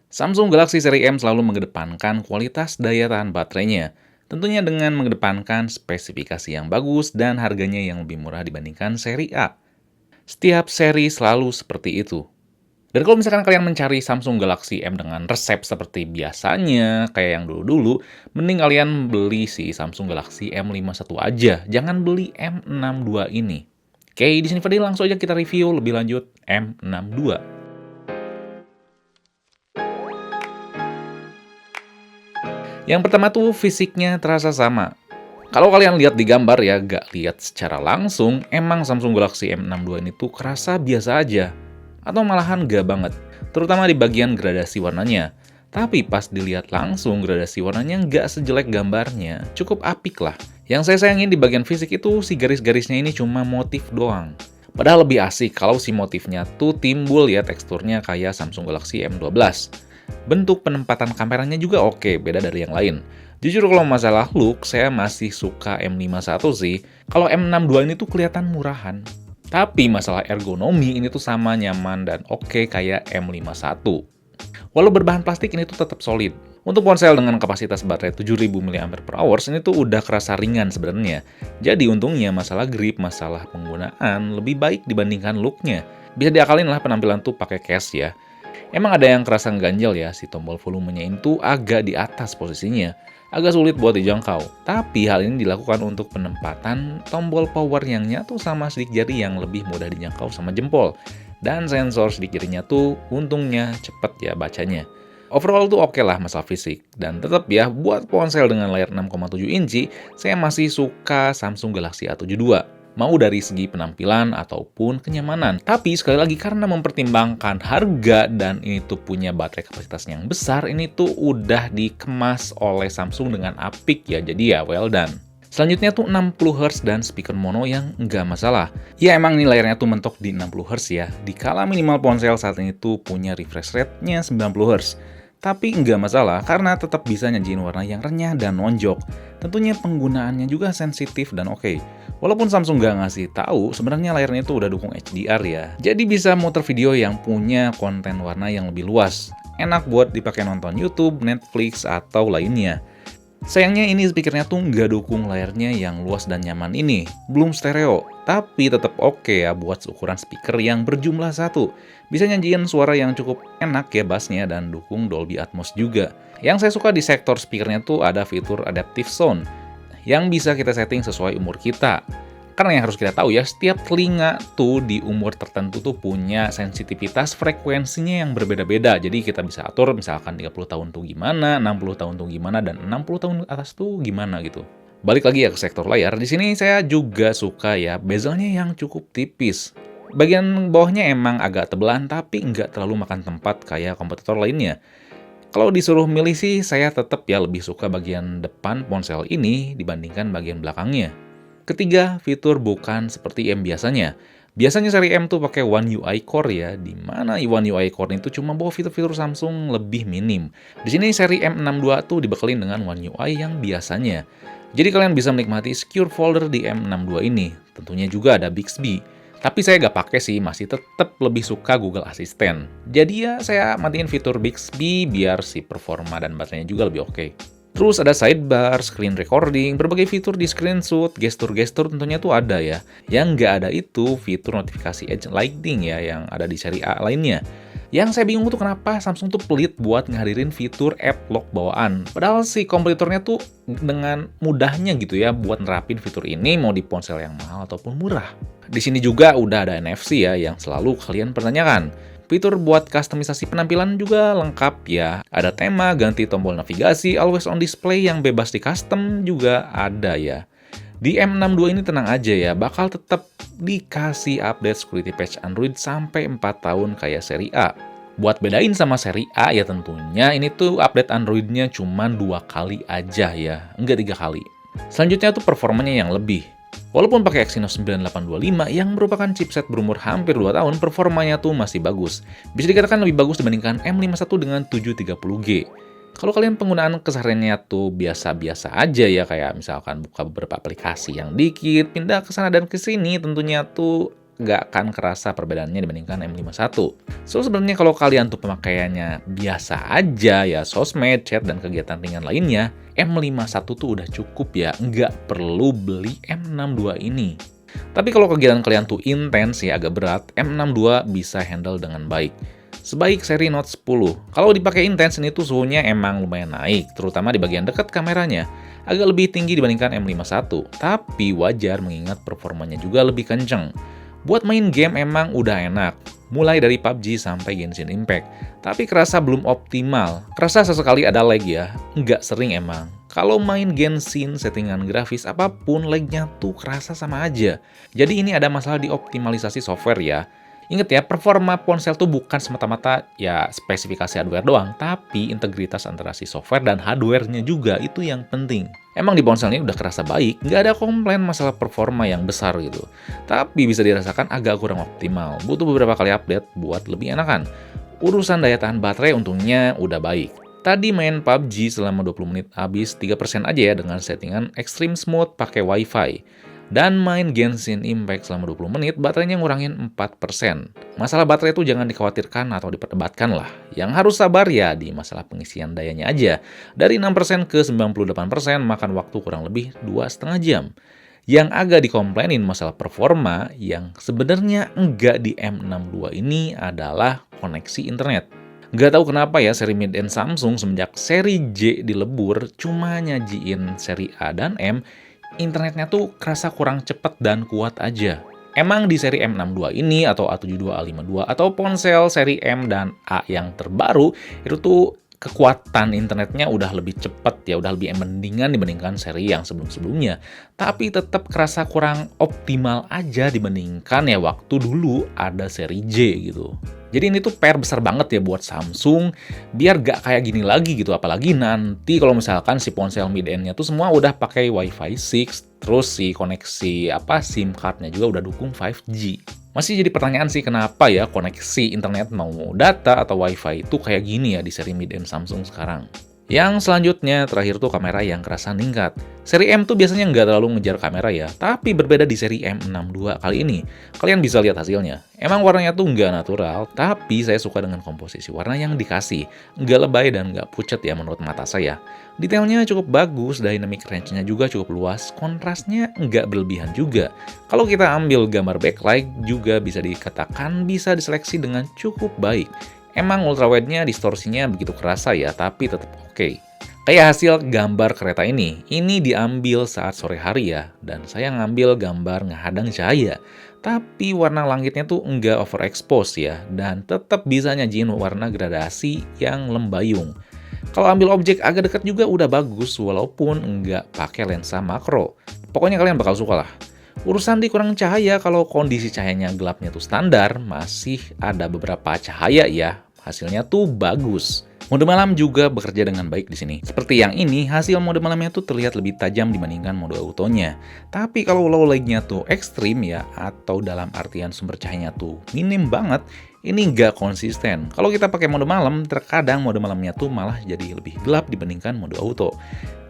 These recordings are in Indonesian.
Samsung Galaxy seri M selalu mengedepankan kualitas daya tahan baterainya, tentunya dengan mengedepankan spesifikasi yang bagus dan harganya yang lebih murah dibandingkan seri A. Setiap seri selalu seperti itu. Dan kalau misalkan kalian mencari Samsung Galaxy M dengan resep seperti biasanya, kayak yang dulu-dulu, mending kalian beli si Samsung Galaxy M51 aja. Jangan beli M62 ini. Oke, di sini Fadil langsung aja kita review lebih lanjut M62. Yang pertama tuh fisiknya terasa sama. Kalau kalian lihat di gambar ya, gak lihat secara langsung, emang Samsung Galaxy M62 ini tuh kerasa biasa aja. Atau malahan gak banget, terutama di bagian gradasi warnanya. Tapi pas dilihat langsung, gradasi warnanya nggak sejelek gambarnya, cukup apik lah. Yang saya sayangin di bagian fisik itu, si garis-garisnya ini cuma motif doang. Padahal lebih asik kalau si motifnya tuh timbul ya teksturnya kayak Samsung Galaxy M12. Bentuk penempatan kameranya juga oke, beda dari yang lain. Jujur kalau masalah look, saya masih suka M51 sih. Kalau M62 ini tuh kelihatan murahan. Tapi masalah ergonomi ini tuh sama nyaman dan oke kayak M51. Walau berbahan plastik ini tuh tetap solid. Untuk ponsel dengan kapasitas baterai 7000 mAh ini tuh udah kerasa ringan sebenarnya. Jadi untungnya masalah grip, masalah penggunaan lebih baik dibandingkan looknya. Bisa diakalin lah penampilan tuh pakai case ya. Emang ada yang kerasa ganjel ya, si tombol volumenya itu agak di atas posisinya. Agak sulit buat dijangkau. Tapi hal ini dilakukan untuk penempatan tombol power yang nyatu sama sidik jari yang lebih mudah dijangkau sama jempol. Dan sensor sidik jarinya tuh untungnya cepet ya bacanya. Overall tuh oke lah masalah fisik. Dan tetap ya, buat ponsel dengan layar 6,7 inci, saya masih suka Samsung Galaxy A72. Mau dari segi penampilan ataupun kenyamanan. Tapi sekali lagi karena mempertimbangkan harga dan ini tuh punya baterai kapasitas yang besar, ini tuh udah dikemas oleh Samsung dengan apik ya, jadi ya well done. Selanjutnya tuh 60Hz dan speaker mono yang nggak masalah. Ya emang nih layarnya tuh mentok di 60Hz ya, dikala minimal ponsel saat ini tuh punya refresh rate-nya 90Hz. Tapi nggak masalah karena tetap bisa nyajiin warna yang renyah dan nonjok. Tentunya penggunaannya juga sensitif dan oke. Walaupun Samsung nggak ngasih tahu, sebenarnya layarnya itu udah dukung HDR ya. Jadi bisa muter video yang punya konten warna yang lebih luas. Enak buat dipakai nonton YouTube, Netflix, atau lainnya. Sayangnya ini speakernya tuh nggak dukung layarnya yang luas dan nyaman ini. Belum stereo, tapi tetap oke ya buat ukuran speaker yang berjumlah satu. Bisa nyanyiin suara yang cukup enak ya bassnya dan dukung Dolby Atmos juga. Yang saya suka di sektor speakernya tuh ada fitur Adaptive Sound yang bisa kita setting sesuai umur kita. Karena yang harus kita tahu ya, setiap telinga tuh di umur tertentu tuh punya sensitivitas frekuensinya yang berbeda-beda. Jadi kita bisa atur misalkan 30 tahun tuh gimana, 60 tahun tuh gimana, dan 60 tahun ke atas tuh gimana gitu. Balik lagi ya ke sektor layar, di sini saya juga suka ya bezelnya yang cukup tipis. Bagian bawahnya emang agak tebelan tapi nggak terlalu makan tempat kayak kompetitor lainnya. Kalau disuruh milih sih, saya tetap ya lebih suka bagian depan ponsel ini dibandingkan bagian belakangnya. Ketiga, fitur bukan seperti M biasanya. Biasanya seri M tuh pakai One UI Core ya, di mana One UI Core itu cuma bawa fitur-fitur Samsung lebih minim. Di sini seri M62 tuh dibekelin dengan One UI yang biasanya. Jadi kalian bisa menikmati secure folder di M62 ini. Tentunya juga ada Bixby. Tapi saya nggak pakai sih, masih tetap lebih suka Google Assistant. Jadi ya saya matiin fitur Bixby biar si performa dan baterainya juga lebih oke. Terus ada sidebar, screen recording, berbagai fitur di screenshot, gestur-gestur tentunya tuh ada ya. Yang nggak ada itu fitur notifikasi edge lighting ya yang ada di seri A lainnya. Yang saya bingung tuh kenapa Samsung tuh pelit buat ngehadirin fitur app lock bawaan. Padahal si kompetitornya tuh dengan mudahnya gitu ya buat nerapin fitur ini mau di ponsel yang mahal ataupun murah. Di sini juga udah ada NFC ya yang selalu kalian pertanyakan. Fitur buat kustomisasi penampilan juga lengkap ya. Ada tema, ganti tombol navigasi, always on display yang bebas di custom juga ada ya. Di M62 ini tenang aja ya, bakal tetap dikasih update security patch Android sampai 4 tahun kayak seri A. Buat bedain sama seri A ya tentunya ini tuh update Androidnya cuma 2 kali aja ya, enggak 3 kali. Selanjutnya tuh performanya yang lebih. Walaupun pakai Exynos 9825 yang merupakan chipset berumur hampir 2 tahun, performanya tuh masih bagus. Bisa dikatakan lebih bagus dibandingkan M51 dengan 730G. Kalau kalian penggunaan kesehariannya tuh biasa-biasa aja ya, kayak misalkan buka beberapa aplikasi yang dikit, pindah ke sana dan ke sini, tentunya tuh nggak akan kerasa perbedaannya dibandingkan M51. So, sebenarnya kalau kalian tuh pemakaiannya biasa aja ya, sosmed, chat, dan kegiatan ringan lainnya, M51 tuh udah cukup ya, nggak perlu beli M62 ini. Tapi kalau kegiatan kalian tuh intens ya, agak berat, M62 bisa handle dengan baik. Sebaik seri Note 10. Kalau dipakai intens ini tuh suhunya emang lumayan naik, terutama di bagian dekat kameranya. Agak lebih tinggi dibandingkan M51, tapi wajar mengingat performanya juga lebih kenceng. Buat main game emang udah enak, mulai dari PUBG sampai Genshin Impact. Tapi kerasa belum optimal, kerasa sesekali ada lag ya, nggak sering emang. Kalau main Genshin, settingan grafis apapun, lag-nya tuh kerasa sama aja. Jadi ini ada masalah di optimalisasi software ya. Ingat ya, performa ponsel tuh bukan semata-mata ya spesifikasi hardware doang, tapi integritas antara si software dan hardware-nya juga, itu yang penting. Emang di ponselnya udah kerasa baik, nggak ada komplain masalah performa yang besar gitu. Tapi bisa dirasakan agak kurang optimal, butuh beberapa kali update buat lebih enakan. Urusan daya tahan baterai untungnya udah baik. Tadi main PUBG selama 20 menit habis 3% aja ya dengan settingan Extreme Smooth pakai Wi-Fi. Dan main Genshin Impact selama 20 menit, baterainya ngurangin 4%. Masalah baterai itu jangan dikhawatirkan atau diperdebatkan lah. Yang harus sabar ya di masalah pengisian dayanya aja. Dari 6% ke 98% makan waktu kurang lebih 2,5 jam. Yang agak dikomplainin masalah performa yang sebenarnya enggak di M62 ini adalah koneksi internet. Nggak tahu kenapa ya seri mid-end Samsung semenjak seri J dilebur cuma nyajiin seri A dan M, internetnya tuh kerasa kurang cepat dan kuat aja. Emang di seri M62 ini atau A72, A52 atau ponsel seri M dan A yang terbaru itu tuh kekuatan internetnya udah lebih cepat ya, udah lebih mendingan dibandingkan seri yang sebelum-sebelumnya. Tapi tetap kerasa kurang optimal aja dibandingkan ya waktu dulu ada seri J gitu. Jadi ini tuh PR besar banget ya buat Samsung, biar gak kayak gini lagi gitu. Apalagi nanti kalau misalkan si ponsel mid-end-nya tuh semua udah pakai Wi-Fi 6, terus si koneksi SIM card-nya juga udah dukung 5G. Masih jadi pertanyaan sih kenapa ya koneksi internet mau data atau Wi-Fi itu kayak gini ya di seri mid-end Samsung sekarang. Yang selanjutnya, terakhir tuh kamera yang kerasa ningkat. Seri M tuh biasanya nggak terlalu ngejar kamera ya, tapi berbeda di seri M62 kali ini. Kalian bisa lihat hasilnya. Emang warnanya tuh nggak natural, tapi saya suka dengan komposisi warna yang dikasih. Nggak lebay dan nggak pucat ya menurut mata saya. Detailnya cukup bagus, dynamic range-nya juga cukup luas, kontrasnya nggak berlebihan juga. Kalau kita ambil gambar backlight juga bisa dikatakan bisa diseleksi dengan cukup baik. Emang ultrawide-nya distorsinya begitu kerasa ya, tapi tetap oke. Kayak hasil gambar kereta ini diambil saat sore hari ya, dan saya ngambil gambar ngehadang cahaya. Tapi warna langitnya tuh nggak overexpose ya, dan tetap bisa nyajiin warna gradasi yang lembayung. Kalau ambil objek agak dekat juga udah bagus, walaupun nggak pakai lensa makro. Pokoknya kalian bakal suka lah. Urusan di kurang cahaya, kalau kondisi cahayanya gelapnya tuh standar, masih ada beberapa cahaya ya, hasilnya tuh bagus. Mode malam juga bekerja dengan baik di sini. Seperti yang ini, hasil mode malamnya tuh terlihat lebih tajam dibandingkan mode autonya. Tapi kalau low light-nya tuh ekstrim ya, atau dalam artian sumber cahayanya tuh minim banget, ini nggak konsisten. Kalau kita pakai mode malam, terkadang mode malamnya tuh malah jadi lebih gelap dibandingkan mode auto.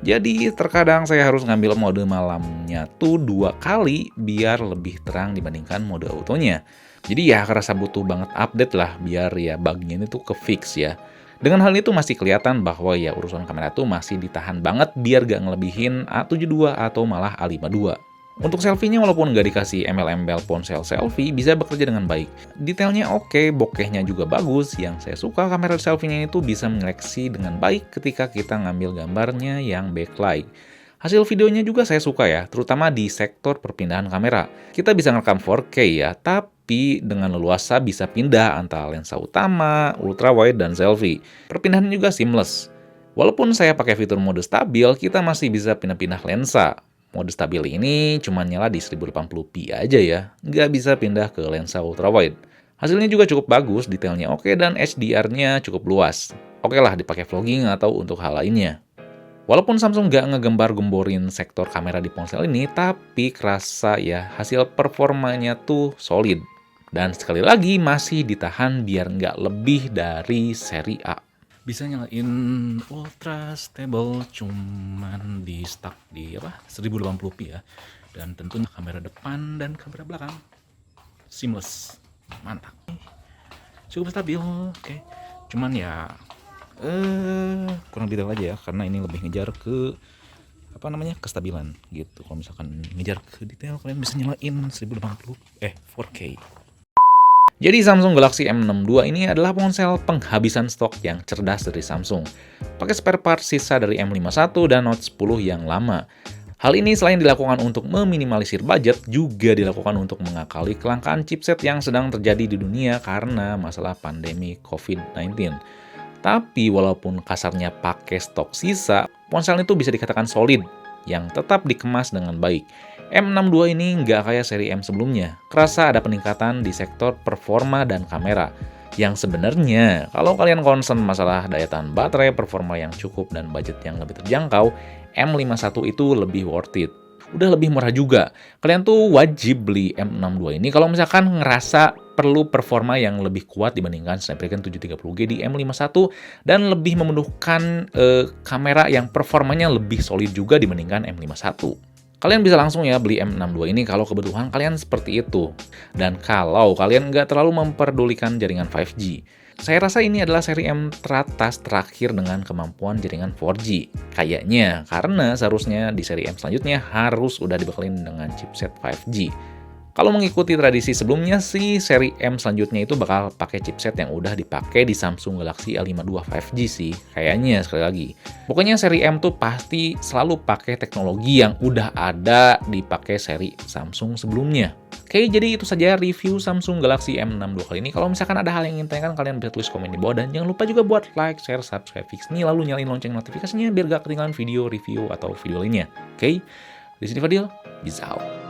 Jadi terkadang saya harus ngambil mode malamnya tuh 2 kali biar lebih terang dibandingkan mode autonya. Jadi ya kerasa butuh banget update lah biar ya bugnya ini tuh ke fix ya. Dengan hal itu masih kelihatan bahwa ya urusan kamera tuh masih ditahan banget biar gak ngelebihin A72 atau malah A52. Untuk selfie-nya walaupun nggak dikasih embel-embel ponsel selfie, bisa bekerja dengan baik. Detailnya oke, bokehnya juga bagus. Yang saya suka kamera selfie-nya itu bisa menyeleksi dengan baik ketika kita ngambil gambarnya yang backlight. Hasil videonya juga saya suka ya, terutama di sektor perpindahan kamera. Kita bisa ngerekam 4K ya, tapi dengan leluasa bisa pindah antara lensa utama, ultrawide, dan selfie. Perpindahannya juga seamless. Walaupun saya pakai fitur mode stabil, kita masih bisa pindah-pindah lensa. Mode stabil ini cuma nyala di 1080p aja ya, nggak bisa pindah ke lensa ultrawide. Hasilnya juga cukup bagus, detailnya oke, dan HDR-nya cukup luas. Oke lah dipakai vlogging atau untuk hal lainnya. Walaupun Samsung nggak ngegembar-gemborin sektor kamera di ponsel ini, tapi kerasa ya hasil performanya tuh solid. Dan sekali lagi masih ditahan biar nggak lebih dari seri A. Bisa nyalain ultra stable cuman di stuck di 1080p ya. Dan tentunya kamera depan dan kamera belakang. seamless, mantap, cukup stabil. Oke, cuman ya kurang detail aja ya, karena ini lebih ngejar ke kestabilan gitu. Kalau misalkan ngejar ke detail, kalian bisa nyalain 1080 4K. Jadi Samsung Galaxy M62 ini adalah ponsel penghabisan stok yang cerdas dari Samsung. Pakai spare part sisa dari M51 dan Note 10 yang lama. Hal ini selain dilakukan untuk meminimalisir budget, juga dilakukan untuk mengakali kelangkaan chipset yang sedang terjadi di dunia karena masalah pandemi COVID-19. Tapi walaupun kasarnya pakai stok sisa, ponsel itu bisa dikatakan solid, yang tetap dikemas dengan baik. M62 ini nggak kayak seri M sebelumnya, kerasa ada peningkatan di sektor performa dan kamera. Yang sebenarnya, kalau kalian concern masalah daya tahan baterai, performa yang cukup, dan budget yang lebih terjangkau, M51 itu lebih worth it. Udah lebih murah juga. Kalian tuh wajib beli M62 ini kalau misalkan ngerasa perlu performa yang lebih kuat dibandingkan Snapdragon 730G di M51 dan lebih membutuhkan kamera yang performanya lebih solid juga dibandingkan M51. Kalian bisa langsung ya beli M62 ini kalau kebutuhan kalian seperti itu. Dan kalau kalian nggak terlalu memperdulikan jaringan 5G. Saya rasa ini adalah seri M teratas terakhir dengan kemampuan jaringan 4G. Kayaknya, karena seharusnya di seri M selanjutnya harus udah dibekalin dengan chipset 5G. Kalau mengikuti tradisi sebelumnya sih, seri M selanjutnya itu bakal pakai chipset yang udah dipakai di Samsung Galaxy A52 5G sih. Kayaknya sekali lagi. Pokoknya seri M tuh pasti selalu pakai teknologi yang udah ada dipakai seri Samsung sebelumnya. Oke, jadi itu saja review Samsung Galaxy M62 kali ini. Kalau misalkan ada hal yang ingin tanyakan, kalian bisa tulis komen di bawah. Dan jangan lupa juga buat like, share, subscribe fix nih, lalu nyalain lonceng notifikasinya biar gak ketinggalan video, review, atau video lainnya. Oke, di sini Fadil, peace out.